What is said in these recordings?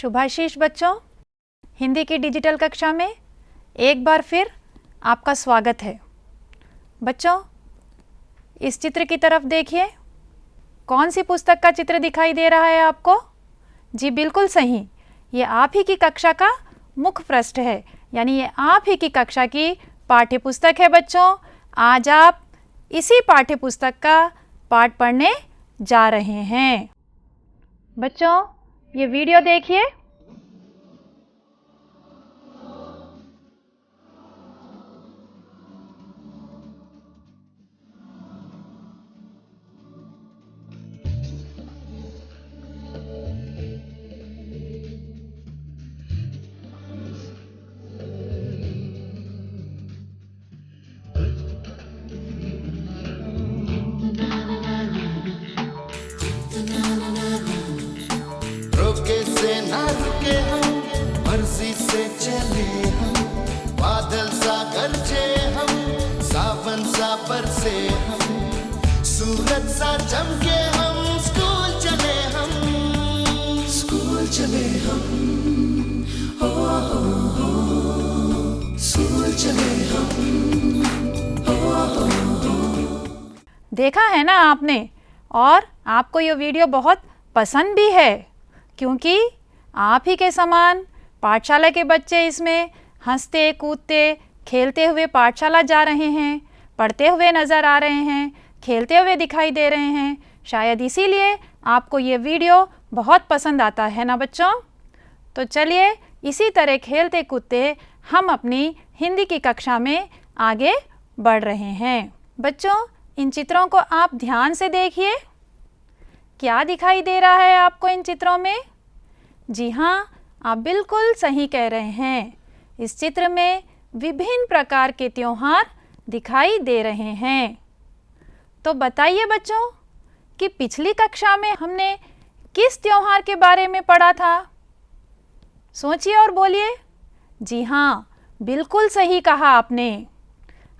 शुभाशीष बच्चों, हिंदी की डिजिटल कक्षा में एक बार फिर आपका स्वागत है। बच्चों, इस चित्र की तरफ देखिए। कौन सी पुस्तक का चित्र दिखाई दे रहा है आपको? जी बिल्कुल सही, ये आप ही की कक्षा का मुख्य पृष्ठ है, यानी ये आप ही की कक्षा की पाठ्य पुस्तक है। बच्चों, आज आप इसी पाठ्य पुस्तक का पाठ पढ़ने जा रहे हैं। बच्चों, ये वीडियो देखिए। रोके से ना रुके हम, मर्जी से चले हम, बादल सा गरजे हम, सावन सा बरसे हम, सूरज सा चमके हम, स्कूल चले हम, स्कूल चले हम, हो स्कूल चले हम, हो। देखा है ना आपने, और आपको ये वीडियो बहुत पसंद भी है, क्योंकि आप ही के समान पाठशाला के बच्चे इसमें हंसते कूदते खेलते हुए पाठशाला जा रहे हैं, पढ़ते हुए नज़र आ रहे हैं, खेलते हुए दिखाई दे रहे हैं। शायद इसीलिए आपको ये वीडियो बहुत पसंद आता है ना बच्चों। तो चलिए इसी तरह खेलते कूदते हम अपनी हिंदी की कक्षा में आगे बढ़ रहे हैं। बच्चों, इन चित्रों को आप ध्यान से देखिए। क्या दिखाई दे रहा है आपको इन चित्रों में? जी हाँ, आप बिल्कुल सही कह रहे हैं। इस चित्र में विभिन्न प्रकार के त्योहार दिखाई दे रहे हैं। तो बताइए बच्चों कि पिछली कक्षा में हमने किस त्योहार के बारे में पढ़ा था? सोचिए और बोलिए। जी हाँ, बिल्कुल सही कहा आपने।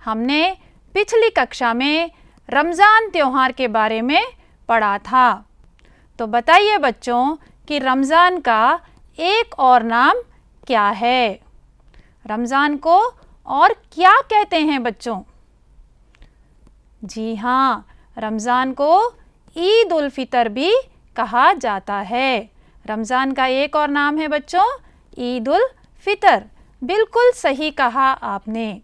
हमने पिछली कक्षा में रमज़ान त्योहार के बारे में पढ़ा था। तो बताइए बच्चों कि रमज़ान का एक और नाम क्या है? रमज़ान को और क्या कहते हैं बच्चों? जी हाँ, रमज़ान को ईद उल फितर भी कहा जाता है। रमज़ान का एक और नाम है बच्चों ईद उल फितर। बिल्कुल सही कहा आपने।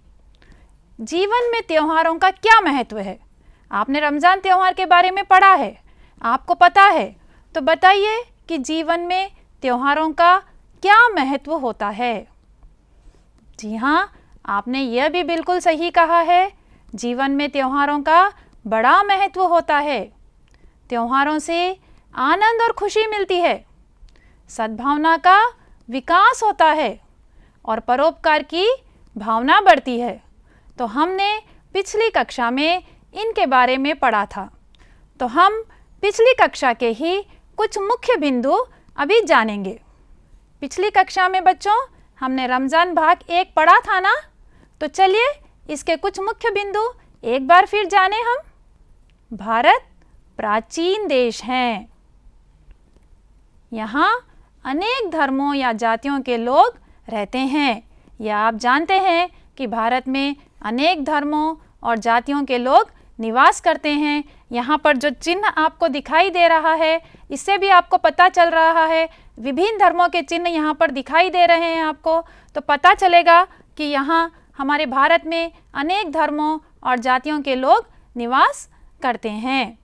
जीवन में त्योहारों का क्या महत्व है? आपने रमज़ान त्योहार के बारे में पढ़ा है, आपको पता है। तो बताइए कि जीवन में त्योहारों का क्या महत्व होता है? जी हाँ, आपने यह भी बिल्कुल सही कहा है। जीवन में त्योहारों का बड़ा महत्व होता है। त्योहारों से आनंद और खुशी मिलती है, सद्भावना का विकास होता है और परोपकार की भावना बढ़ती है। तो हमने पिछली कक्षा में इनके बारे में पढ़ा था। तो हम पिछली कक्षा के ही कुछ मुख्य बिंदु अभी जानेंगे। पिछली कक्षा में बच्चों हमने रमज़ान भाग 1 पढ़ा था ना? तो चलिए इसके कुछ मुख्य बिंदु एक बार फिर जाने हम। भारत प्राचीन देश है। यहाँ अनेक धर्मों या जातियों के लोग रहते हैं। या आप जानते हैं कि भारत में अनेक धर्मों और जातियों के लोग निवास करते हैं। यहाँ पर जो चिन्ह आपको दिखाई दे रहा है, इससे भी आपको पता चल रहा है, विभिन्न धर्मों के चिन्ह यहाँ पर दिखाई दे रहे हैं आपको। तो पता चलेगा कि यहाँ हमारे भारत में अनेक धर्मों और जातियों के लोग निवास करते हैं।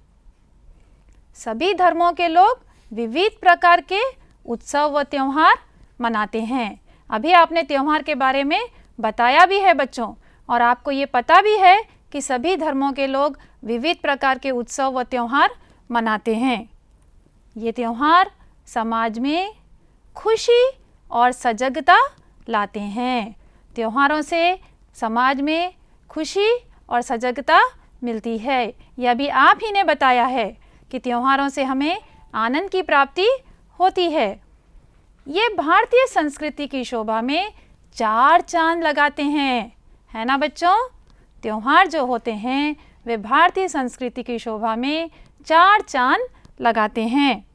सभी धर्मों के लोग विविध प्रकार के उत्सव व त्यौहार मनाते हैं। अभी आपने त्यौहार के बारे में बताया भी है बच्चों, और आपको ये पता भी है कि सभी धर्मों के लोग विविध प्रकार के उत्सव व त्यौहार मनाते हैं। ये त्यौहार समाज में खुशी और सजगता लाते हैं। त्योहारों से समाज में खुशी और सजगता मिलती है। यह भी आप ही ने बताया है कि त्योहारों से हमें आनंद की प्राप्ति होती है। ये भारतीय संस्कृति की शोभा में 4 चांद लगाते हैं, है ना बच्चों? त्योहार जो होते हैं वे भारतीय संस्कृति की शोभा में 4 चांद लगाते हैं।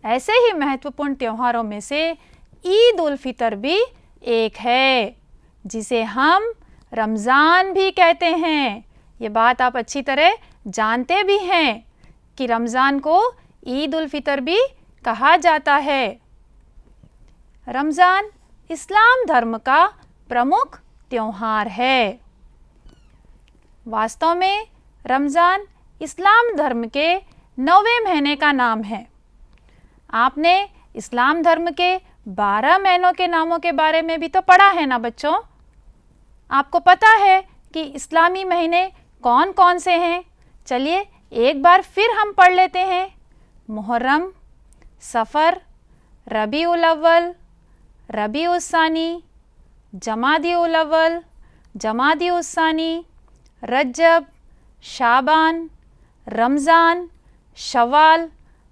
ऐसे ही महत्वपूर्ण त्योहारों में से ईद उल फितर भी एक है, जिसे हम रमज़ान भी कहते हैं। ये बात आप अच्छी तरह जानते भी हैं कि रमज़ान को ईद उल फितर भी कहा जाता है। रमज़ान इस्लाम धर्म का प्रमुख त्योहार है। वास्तव में रमज़ान इस्लाम धर्म के 9वें महीने का नाम है। आपने इस्लाम धर्म के 12 महीनों के नामों के बारे में भी तो पढ़ा है ना बच्चों। आपको पता है कि इस्लामी महीने कौन कौन से हैं? चलिए एक बार फिर हम पढ़ लेते हैं। मुहर्रम, सफ़र, रबी उल अव्वल, रबी उस सानी, जमादी उल अव्वल, जमादी उस सानी, रजब, शाबान, रमज़ान, शवाल,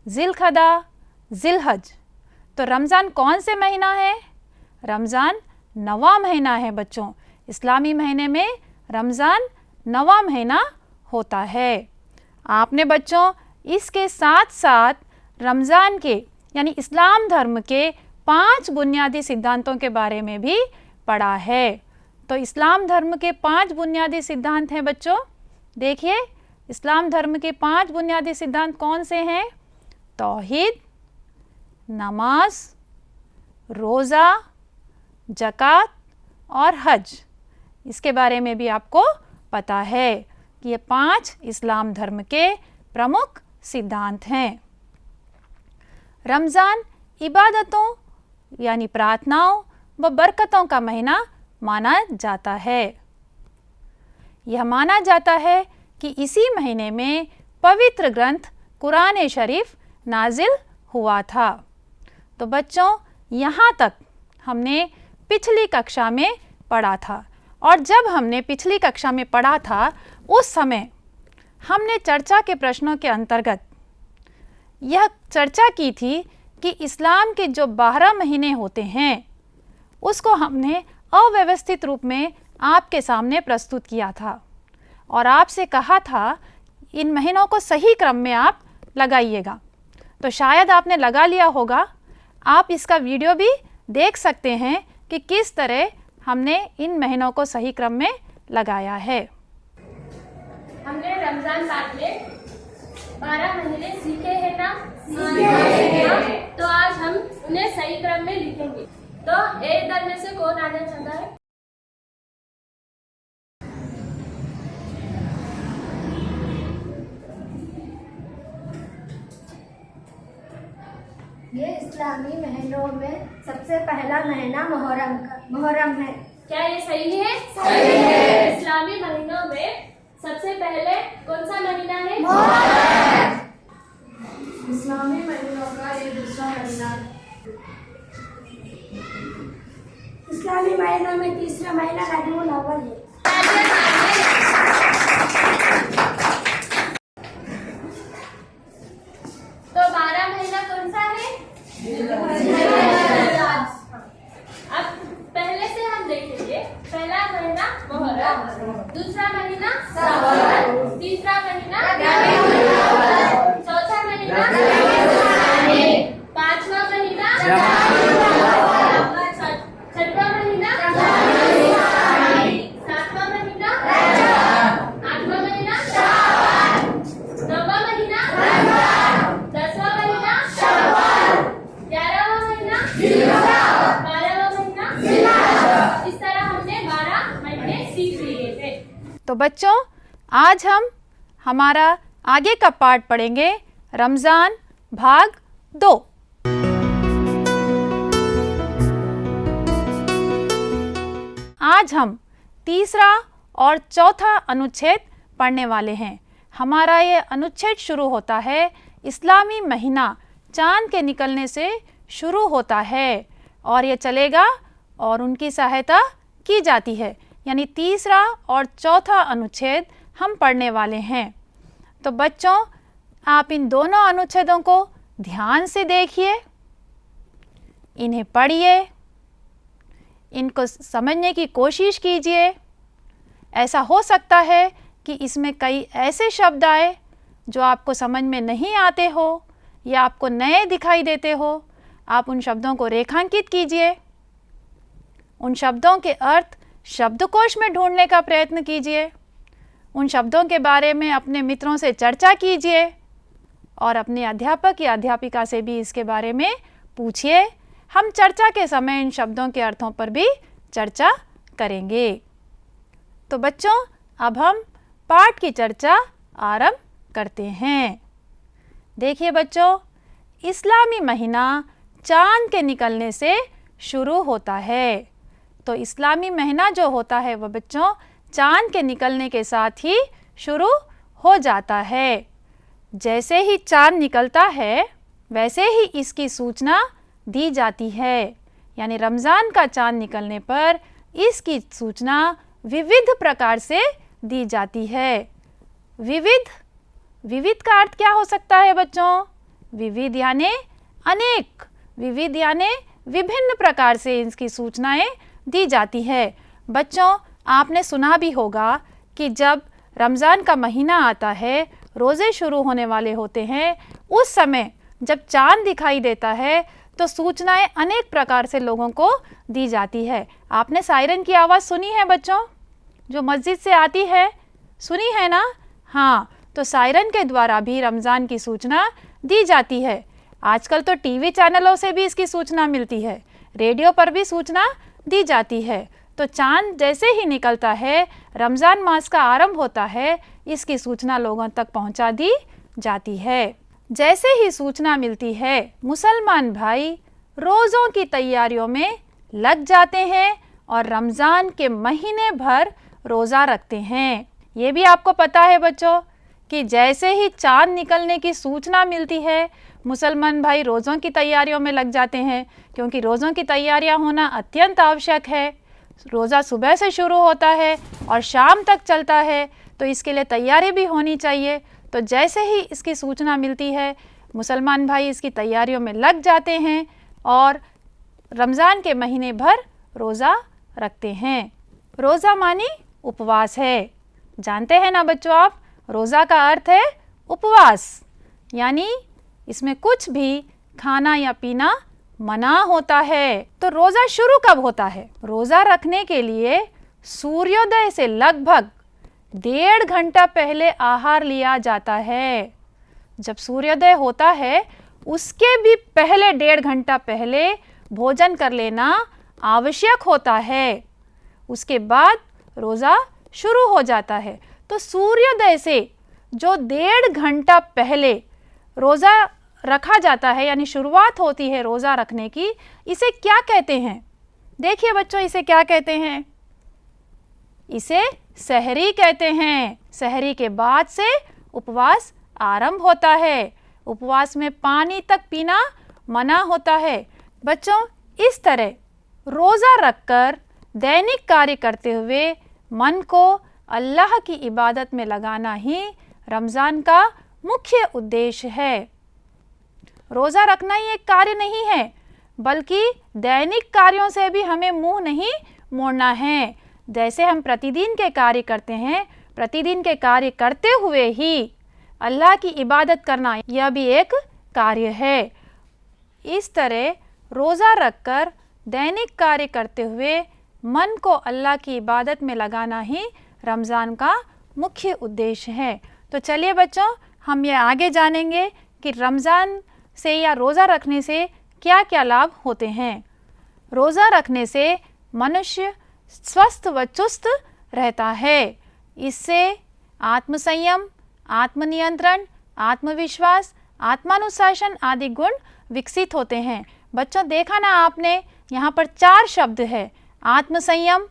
ज़िलक़दा, ज़िलहज। तो रमज़ान कौन से महीना है? रमज़ान 9वां महीना है बच्चों। इस्लामी महीने में रमज़ान 9वां महीना होता है। आपने बच्चों इसके साथ साथ रमज़ान के यानी इस्लाम धर्म के 5 बुनियादी सिद्धांतों के बारे में भी पढ़ा है। तो इस्लाम धर्म के 5 बुनियादी सिद्धांत हैं बच्चों। देखिए इस्लाम धर्म के 5 बुनियादी सिद्धांत कौन से हैं? तौहीद, नमाज, रोज़ा, ज़कात और हज। इसके बारे में भी आपको पता है कि ये 5 इस्लाम धर्म के प्रमुख सिद्धांत हैं। रमज़ान इबादतों यानी प्रार्थनाओं व बरकतों का महीना माना जाता है। यह माना जाता है कि इसी महीने में पवित्र ग्रंथ कुरान शरीफ नाजिल हुआ था। तो बच्चों यहाँ तक हमने पिछली कक्षा में पढ़ा था, और जब हमने पिछली कक्षा में पढ़ा था उस समय हमने चर्चा के प्रश्नों के अंतर्गत यह चर्चा की थी कि इस्लाम के जो 12 महीने होते हैं उसको हमने अव्यवस्थित रूप में आपके सामने प्रस्तुत किया था और आपसे कहा था इन महीनों को सही क्रम में आप लगाइएगा। तो शायद आपने लगा लिया होगा। आप इसका वीडियो भी देख सकते हैं कि किस तरह हमने इन महीनों को सही क्रम में लगाया है। हमने रमजान बाद में 12 महीने सीखे हैं ना? सीखे। तो आज हम उन्हें सही क्रम में लिखेंगे। तो एक दल में से कौन आना चाहता है? ये इस्लामी महीनों में सबसे पहला महीना मुहर्रम है। क्या ये सही है? सही है। इस्लामी महीनों में सबसे पहले कौन सा महीना है? मुहर्रम। इस्लामी महीनों का ये दूसरा महीना है। इस्लामी महीनों में तीसरा महीना रबीउल अव्वल है। तो 12 महीना कौन सा है? अब पहले से हम देखेंगे। पहला महीना मुहर्रम, दूसरा महीना सफर, तीसरा महीना रबीउल अव्वल, चौथा महीना पांचवा महीना, छठवां महीना, सातवां महीना, आठवां महीना, नौवां महीना, 10वां महीना, 11वां महीना, 12वां महीना। इस तरह हमने 12 महीने सीख लिए थे। तो बच्चों आज हम हमारा आगे का पाठ पढ़ेंगे, रमज़ान भाग 2। आज हम तीसरा और चौथा अनुच्छेद पढ़ने वाले हैं। हमारा ये अनुच्छेद शुरू होता है इस्लामी महीना चांद के निकलने से शुरू होता है और ये चलेगा और उनकी सहायता की जाती है। यानी तीसरा और चौथा अनुच्छेद हम पढ़ने वाले हैं। तो बच्चों आप इन दोनों अनुच्छेदों को ध्यान से देखिए, इन्हें पढ़िए, इनको समझने की कोशिश कीजिए। ऐसा हो सकता है कि इसमें कई ऐसे शब्द आए जो आपको समझ में नहीं आते हो या आपको नए दिखाई देते हो, आप उन शब्दों को रेखांकित कीजिए। उन शब्दों के अर्थ शब्दकोश में ढूंढने का प्रयत्न कीजिए। उन शब्दों के बारे में अपने मित्रों से चर्चा कीजिए और अपने अध्यापक या अध्यापिका से भी इसके बारे में पूछिए। हम चर्चा के समय इन शब्दों के अर्थों पर भी चर्चा करेंगे। तो बच्चों, अब हम पाठ की चर्चा आरंभ करते हैं। देखिए बच्चों, इस्लामी महीना चाँद के निकलने से शुरू होता है। तो इस्लामी महीना जो होता है वह बच्चों चाँद के निकलने के साथ ही शुरू हो जाता है। जैसे ही चाँद निकलता है वैसे ही इसकी सूचना दी जाती है। यानी रमज़ान का चाँद निकलने पर इसकी सूचना विविध प्रकार से दी जाती है। विविध का अर्थ क्या हो सकता है बच्चों? विविध यानी अनेक, विविध यानी विभिन्न प्रकार से इसकी सूचनाएं दी जाती है। बच्चों, आपने सुना भी होगा कि जब रमज़ान का महीना आता है, रोज़े शुरू होने वाले होते हैं, उस समय जब चाँद दिखाई देता है तो सूचनाएं अनेक प्रकार से लोगों को दी जाती है। आपने सायरन की आवाज़ सुनी है बच्चों, जो मस्जिद से आती है, सुनी है ना? हाँ, तो सायरन के द्वारा भी रमज़ान की सूचना दी जाती है। आजकल तो टीवी चैनलों से भी इसकी सूचना मिलती है, रेडियो पर भी सूचना दी जाती है। तो चाँद जैसे ही निकलता है, रमज़ान मास का आरंभ होता है, इसकी सूचना लोगों तक पहुंचा दी जाती है। जैसे ही सूचना मिलती है, मुसलमान भाई रोज़ों की तैयारियों में लग जाते हैं और रमज़ान के महीने भर रोज़ा रखते हैं। ये भी आपको पता है बच्चों कि जैसे ही चाँद निकलने की सूचना मिलती है, मुसलमान भाई रोज़ों की तैयारियों में लग जाते हैं, क्योंकि रोज़ों की तैयारियां होना अत्यंत आवश्यक है। रोज़ा सुबह से शुरू होता है और शाम तक चलता है, तो इसके लिए तैयारी भी होनी चाहिए। तो जैसे ही इसकी सूचना मिलती है, मुसलमान भाई इसकी तैयारियों में लग जाते हैं और रमज़ान के महीने भर रोज़ा रखते हैं। रोज़ा मानी उपवास है। जानते हैं ना बच्चों आप, रोज़ा का अर्थ है उपवास, यानी इसमें कुछ भी खाना या पीना मना होता है। तो रोज़ा शुरू कब होता है? रोज़ा रखने के लिए सूर्योदय से लगभग 1.5 घंटा पहले आहार लिया जाता है। जब सूर्योदय होता है उसके भी पहले 1.5 घंटा पहले भोजन कर लेना आवश्यक होता है। उसके बाद रोज़ा शुरू हो जाता है। तो सूर्योदय से जो 1.5 घंटा पहले रोज़ा रखा जाता है, यानी शुरुआत होती है रोज़ा रखने की, इसे क्या कहते हैं? देखिए बच्चों, इसे क्या कहते हैं? इसे सहरी कहते हैं। सहरी के बाद से उपवास आरंभ होता है। उपवास में पानी तक पीना मना होता है। बच्चों, इस तरह रोज़ा रखकर दैनिक कार्य करते हुए मन को अल्लाह की इबादत में लगाना ही रमज़ान का मुख्य उद्देश्य है। रोज़ा रखना ही एक कार्य नहीं है, बल्कि दैनिक कार्यों से भी हमें मुंह नहीं मोड़ना है। जैसे हम प्रतिदिन के कार्य करते हैं, प्रतिदिन के कार्य करते हुए ही अल्लाह की इबादत करना, यह भी एक कार्य है। इस तरह रोज़ा रखकर दैनिक कार्य करते हुए मन को अल्लाह की इबादत में लगाना ही रमज़ान का मुख्य उद्देश्य है। तो चलिए बच्चों, हम ये आगे जानेंगे कि रमज़ान से या रोज़ा रखने से क्या क्या लाभ होते हैं। रोज़ा रखने से मनुष्य स्वस्थ व चुस्त रहता है। इससे आत्मसंयम, आत्मनियंत्रण, आत्मविश्वास, आत्मानुशासन आदि गुण विकसित होते हैं। बच्चों, देखा ना आपने, यहाँ पर 4 शब्द है: आत्मसंयम,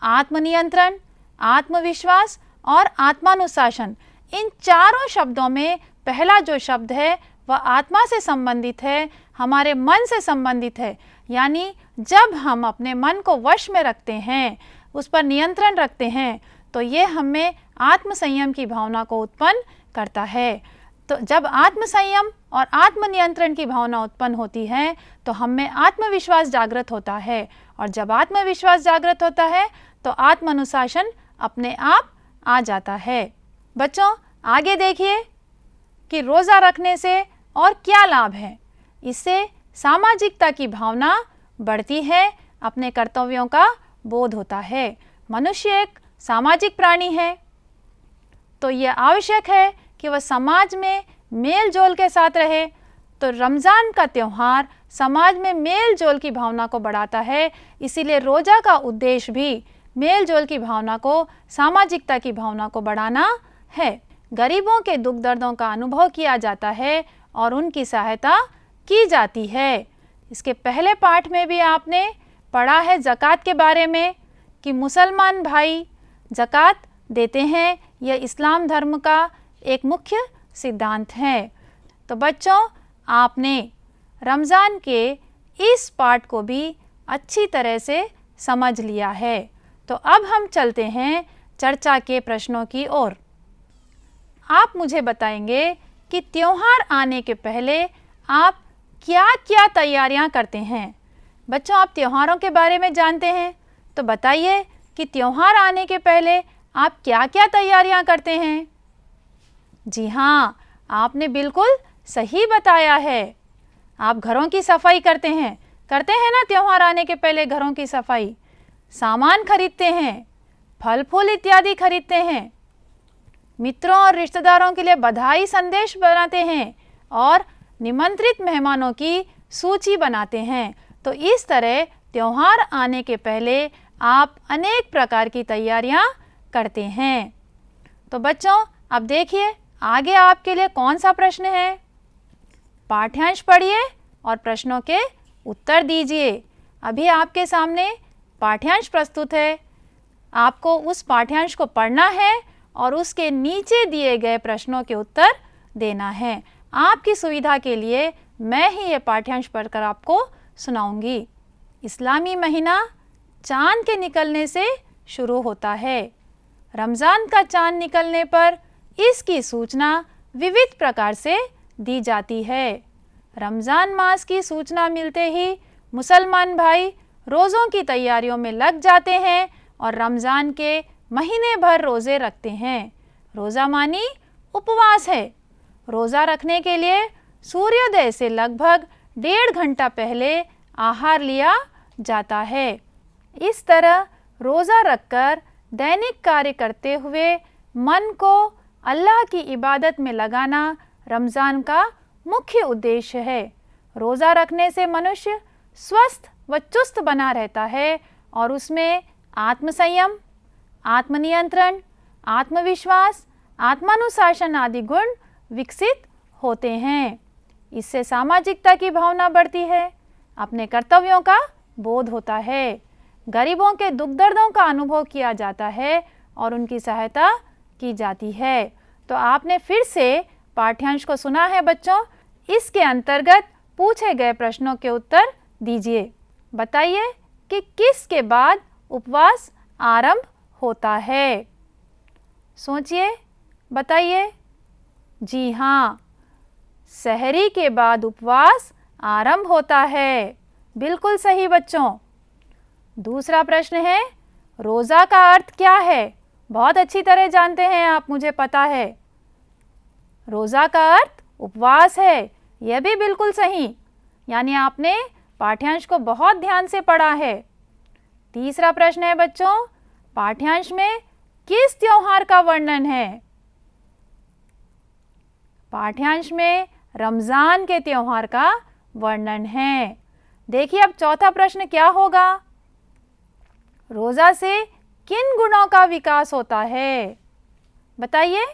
आत्मनियंत्रण, आत्मविश्वास और आत्मानुशासन। इन चारों शब्दों में पहला जो शब्द है वह आत्मा से संबंधित है, हमारे मन से संबंधित है। यानी जब हम अपने मन को वश में रखते हैं, उस पर नियंत्रण रखते हैं, तो ये हमें आत्मसंयम की भावना को उत्पन्न करता है। तो जब आत्मसंयम और आत्मनियंत्रण की भावना उत्पन्न होती है तो हम में आत्मविश्वास जागृत होता है, और जब आत्मविश्वास जागृत होता है तो आत्मानुशासन अपने आप आ जाता है। बच्चों, आगे देखिए कि रोज़ा रखने से और क्या लाभ है? इससे सामाजिकता की भावना बढ़ती है, अपने कर्तव्यों का बोध होता है। मनुष्य एक सामाजिक प्राणी है, तो यह आवश्यक है कि वह समाज में मेल जोल के साथ रहे। तो रमज़ान का त्यौहार समाज में मेल जोल की भावना को बढ़ाता है, इसीलिए रोज़ा का उद्देश्य भी मेल जोल की भावना को, सामाजिकता की भावना को बढ़ाना है। गरीबों के दुख दर्दों का अनुभव किया जाता है और उनकी सहायता की जाती है। इसके पहले पाठ में भी आपने पढ़ा है ज़कात के बारे में कि मुसलमान भाई ज़कात देते हैं, यह इस्लाम धर्म का एक मुख्य सिद्धांत है। तो बच्चों, आपने रमज़ान के इस पाठ को भी अच्छी तरह से समझ लिया है। तो अब हम चलते हैं चर्चा के प्रश्नों की ओर। आप मुझे बताएंगे कि त्योहार आने के पहले आप क्या क्या तैयारियां करते हैं। बच्चों, आप त्योहारों के बारे में जानते हैं, तो बताइए कि त्योहार आने के पहले आप क्या क्या तैयारियां करते हैं। जी हाँ, आपने बिल्कुल सही बताया है। आप घरों की सफाई करते हैं ना, त्योहार आने के पहले घरों की सफाई, सामान खरीदते हैं, फल फूल इत्यादि खरीदते हैं, मित्रों और रिश्तेदारों के लिए बधाई संदेश बनाते हैं और निमंत्रित मेहमानों की सूची बनाते हैं। तो इस तरह त्योहार आने के पहले आप अनेक प्रकार की तैयारियां करते हैं। तो बच्चों, अब देखिए आगे आपके लिए कौन सा प्रश्न है। पाठ्यांश पढ़िए और प्रश्नों के उत्तर दीजिए। अभी आपके सामने पाठ्यांश प्रस्तुत है, आपको उस पाठ्यांश को पढ़ना है और उसके नीचे दिए गए प्रश्नों के उत्तर देना है। आपकी सुविधा के लिए मैं ही ये पाठ्यांश पढ़कर आपको सुनाऊंगी। इस्लामी महीना चाँद के निकलने से शुरू होता है। रमज़ान का चाँद निकलने पर इसकी सूचना विविध प्रकार से दी जाती है। रमज़ान मास की सूचना मिलते ही मुसलमान भाई रोज़ों की तैयारियों में लग जाते हैं और रमज़ान के महीने भर रोज़े रखते हैं। रोज़ा मानी उपवास है। रोज़ा रखने के लिए सूर्योदय से लगभग 1.5 घंटा पहले आहार लिया जाता है। इस तरह रोज़ा रखकर दैनिक कार्य करते हुए मन को अल्लाह की इबादत में लगाना रमज़ान का मुख्य उद्देश्य है। रोज़ा रखने से मनुष्य स्वस्थ व चुस्त बना रहता है और उसमें आत्मसंयम, आत्मनियंत्रण, आत्मविश्वास, आत्मानुशासन आदि गुण विकसित होते हैं। इससे सामाजिकता की भावना बढ़ती है, अपने कर्तव्यों का बोध होता है, गरीबों के दुख दर्दों का अनुभव किया जाता है और उनकी सहायता की जाती है। तो आपने फिर से पाठ्यांश को सुना है बच्चों। इसके अंतर्गत पूछे गए प्रश्नों के उत्तर दीजिए। बताइए कि किसके बाद उपवास आरंभ होता है। सोचिए, बताइए। जी हाँ, सहरी के बाद उपवास आरंभ होता है। बिल्कुल सही बच्चों। दूसरा प्रश्न है, रोज़ा का अर्थ क्या है? बहुत अच्छी तरह जानते हैं आप, मुझे पता है। रोज़ा का अर्थ उपवास है, यह भी बिल्कुल सही, यानी आपने पाठ्यांश को बहुत ध्यान से पढ़ा है। तीसरा प्रश्न है बच्चों, पाठ्यांश में किस त्योहार का वर्णन है? पाठ्यांश में रमज़ान के त्योहार का वर्णन है। देखिए अब चौथा प्रश्न क्या होगा? रोज़ा से किन गुणों का विकास होता है? बताइए।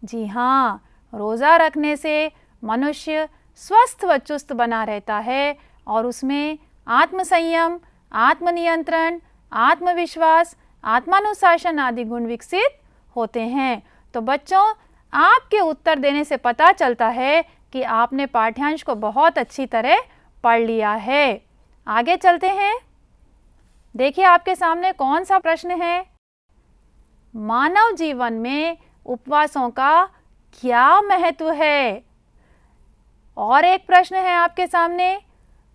जी हाँ, रोज़ा रखने से मनुष्य स्वस्थ व चुस्त बना रहता है और उसमें आत्मसंयम, आत्मनियंत्रण, आत्मविश्वास, आत्मानुशासन आदि गुण विकसित होते हैं। तो बच्चों, आपके उत्तर देने से पता चलता है कि आपने पाठ्यांश को बहुत अच्छी तरह पढ़ लिया है। आगे चलते हैं। देखिए आपके सामने कौन सा प्रश्न है। मानव जीवन में उपवासों का क्या महत्व है? और एक प्रश्न है आपके सामने,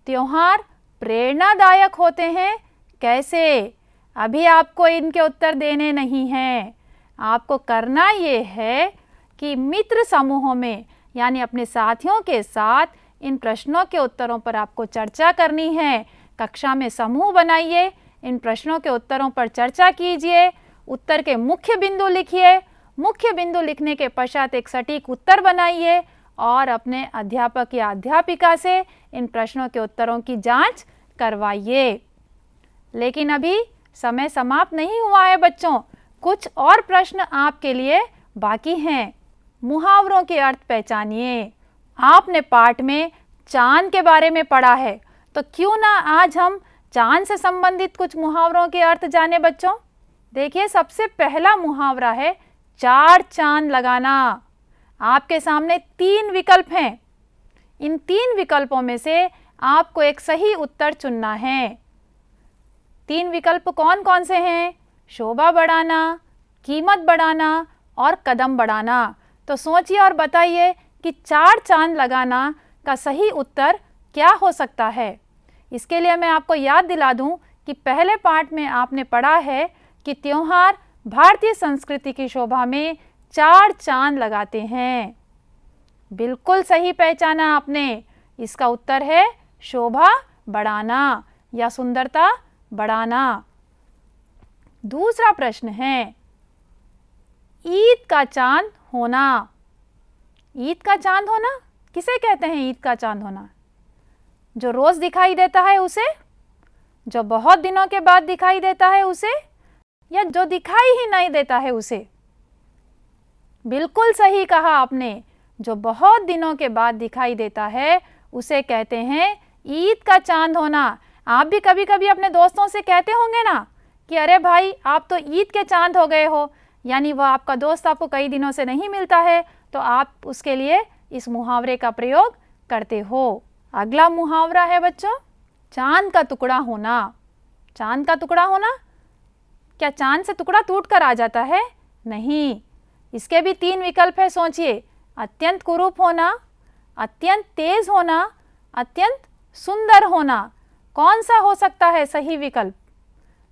त्योहार प्रेरणादायक होते हैं कैसे? अभी आपको इनके उत्तर देने नहीं हैं। आपको करना ये है कि मित्र समूहों में यानी अपने साथियों के साथ इन प्रश्नों के उत्तरों पर आपको चर्चा करनी है। कक्षा में समूह बनाइए, इन प्रश्नों के उत्तरों पर चर्चा कीजिए, उत्तर के मुख्य बिंदु लिखिए, मुख्य बिंदु लिखने के पश्चात एक सटीक उत्तर बनाइए और अपने अध्यापक या अध्यापिका से इन प्रश्नों के उत्तरों की जांच करवाइए। लेकिन अभी समय समाप्त नहीं हुआ है बच्चों, कुछ और प्रश्न आपके लिए बाकी हैं। मुहावरों के अर्थ पहचानिए। आपने पाठ में चांद के बारे में पढ़ा है, तो क्यों ना आज हम चांद से संबंधित कुछ मुहावरों के अर्थ जाने बच्चों। देखिए, सबसे पहला मुहावरा है चार चांद लगाना। आपके सामने 3 विकल्प हैं। इन 3 विकल्पों में से आपको एक सही उत्तर चुनना है। 3 विकल्प कौन कौन से हैं? शोभा बढ़ाना, कीमत बढ़ाना और कदम बढ़ाना। तो सोचिए और बताइए कि 4 चांद लगाना का सही उत्तर क्या हो सकता है। इसके लिए मैं आपको याद दिला दूं कि पहले पाठ में आपने पढ़ा है कि त्योहार भारतीय संस्कृति की शोभा में 4 चांद लगाते हैं। बिल्कुल सही पहचाना आपने। इसका उत्तर है शोभा बढ़ाना या सुंदरता बढ़ाना। दूसरा प्रश्न है ईद का चांद होना। ईद का चांद होना किसे कहते हैं? ईद का चांद होना जो रोज दिखाई देता है उसे, जो बहुत दिनों के बाद दिखाई देता है उसे, या जो दिखाई ही नहीं देता है उसे? बिल्कुल सही कहा आपने। जो बहुत दिनों के बाद दिखाई देता है उसे कहते हैं ईद का चांद होना। आप भी कभी कभी अपने दोस्तों से कहते होंगे ना कि अरे भाई आप तो ईद के चांद हो गए हो, यानी वह आपका दोस्त आपको कई दिनों से नहीं मिलता है, तो आप उसके लिए इस मुहावरे का प्रयोग करते हो। अगला मुहावरा है बच्चों चांद का टुकड़ा होना। चांद का टुकड़ा होना, क्या चांद से टुकड़ा टूट कर आ जाता है? नहीं, इसके भी 3 विकल्प है। सोचिए, अत्यंत कुरूप होना, अत्यंत तेज होना, अत्यंत सुंदर होना। कौन सा हो सकता है सही विकल्प?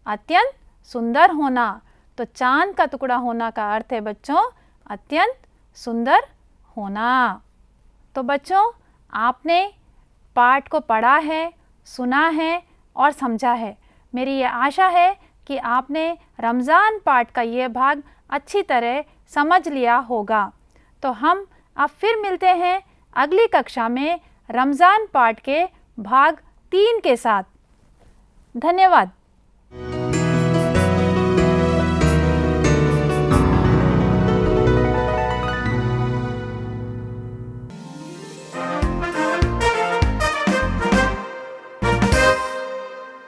अत्यंत सुंदर होना। तो चांद का टुकड़ा होना का अर्थ है बच्चों अत्यंत सुंदर होना। तो बच्चों, आपने पाठ को पढ़ा है, सुना है और समझा है। मेरी ये आशा है कि आपने रमज़ान पाठ का ये भाग अच्छी तरह समझ लिया होगा। तो हम अब फिर मिलते हैं अगली कक्षा में रमज़ान पाठ के भाग 3 के साथ। धन्यवाद।